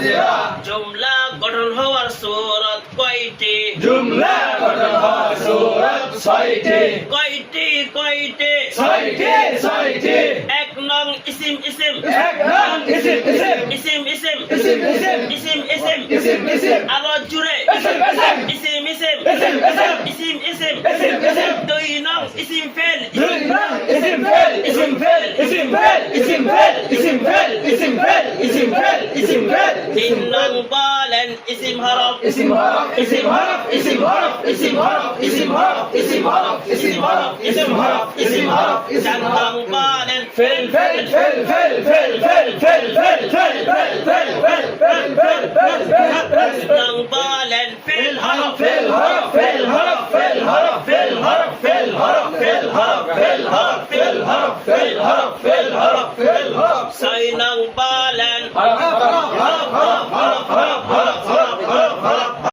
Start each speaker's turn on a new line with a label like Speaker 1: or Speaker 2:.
Speaker 1: হাজিরা
Speaker 2: জুমলা গঠন হওয়ার সূরত কয়টি
Speaker 1: জুমলা গঠন হওয়ার সূরত ছয়টি
Speaker 2: কয়টি কয়টি
Speaker 1: ছয়টি ছয়টি
Speaker 2: এক নং ইসিম ইসিম
Speaker 1: এক নং eSIM eSIM
Speaker 2: eSIM eSIM
Speaker 1: eSIM eSIM
Speaker 2: eSIM eSIM
Speaker 1: eSIM eSIM
Speaker 2: আরো জুড়ে
Speaker 1: eSIM eSIM
Speaker 2: eSIM eSIM
Speaker 1: eSIM eSIM
Speaker 2: eSIM eSIM
Speaker 1: eSIM eSIM
Speaker 2: দুই নং ইসিম ফেল
Speaker 1: দুই নং eSIM fail eSIM fail eSIM fail eSIM fail eSIM fail eSIM fail eSIM fail eSIM fail
Speaker 2: তিন নং বলেন eSIM হরফ
Speaker 1: ইসিম হরফ ইসিম হরফ ইসিম হরফ ইসিম হরফ ইসিম হরফ ইসিম হরফ ইসিম হরফ ইসিম হরফ ইসিম হরফ
Speaker 2: চার নং বলেন
Speaker 1: fail fail fail fail fail fail fail fail fail fail fail fail fail fail fail
Speaker 2: পাঁচ নং বলেন ফেল হরফ
Speaker 1: ফেল হরফ ফেল হরফ ফেল হরফ ফেল হরফ ফেল হরফ ফেল হরফ ফেল হরফ ফেল হরফ ফেল হরফ ফেল হরফ ফেল হরফ
Speaker 2: ছয় নং বলেন
Speaker 1: হরফ